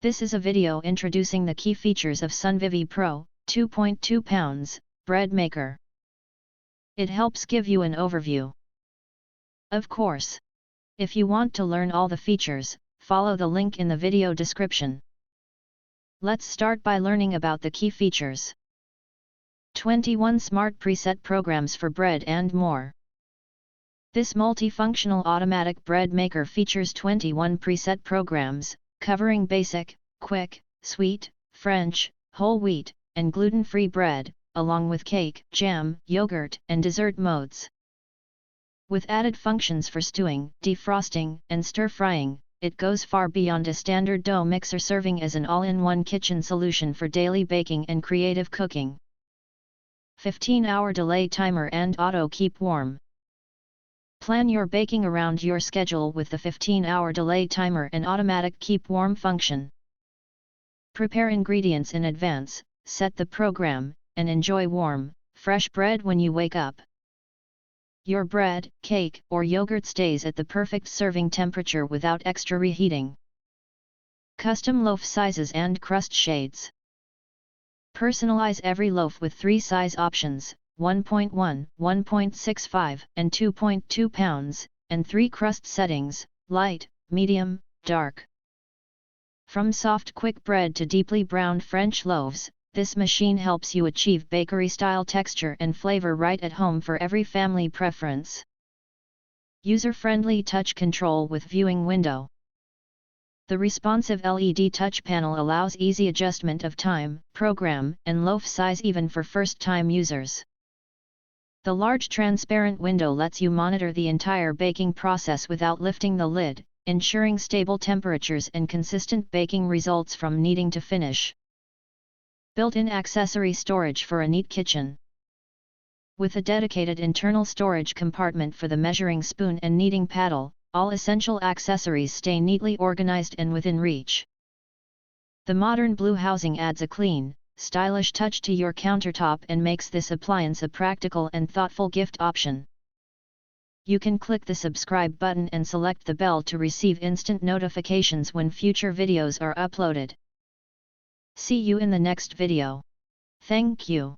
This is a video introducing the key features of SUNVIVIPRO 2.2LB bread maker. It helps give you an overview. Of course, if you want to learn all the features, follow the link in the video description. Let's start by learning about the key features. 21 smart preset programs for bread and more. This multifunctional automatic bread maker features 21 preset programs, covering basic, quick, sweet, French, whole wheat, and gluten-free bread, along with cake, jam, yogurt, and dessert modes. With added functions for stewing, defrosting, and stir-frying, it goes far beyond a standard dough mixer, serving as an all-in-one kitchen solution for daily baking and creative cooking. 15-hour delay timer and auto keep warm. Plan your baking around your schedule with the 15-hour delay timer and automatic keep warm function. Prepare ingredients in advance, set the program, and enjoy warm, fresh bread when you wake up. Your bread, cake, or yogurt stays at the perfect serving temperature without extra reheating. Custom loaf sizes and crust shades. Personalize every loaf with 3 size options: 1.1, 1.65, and 2.2 pounds, and 3 crust settings: light, medium, dark. From soft quick bread to deeply browned French loaves, this machine helps you achieve bakery-style texture and flavor right at home for every family preference. User-friendly touch control with viewing window. The responsive LED touch panel allows easy adjustment of time, program, and loaf size even for first-time users. The large transparent window lets you monitor the entire baking process without lifting the lid, ensuring stable temperatures and consistent baking results from kneading to finish. Built-in accessory storage for a neat kitchen. With a dedicated internal storage compartment for the measuring spoon and kneading paddle, all essential accessories stay neatly organized and within reach. The modern blue housing adds a clean, stylish touch to your countertop and makes this appliance a practical and thoughtful gift option. You can click the subscribe button and select the bell to receive instant notifications when future videos are uploaded. See you in the next video. Thank you.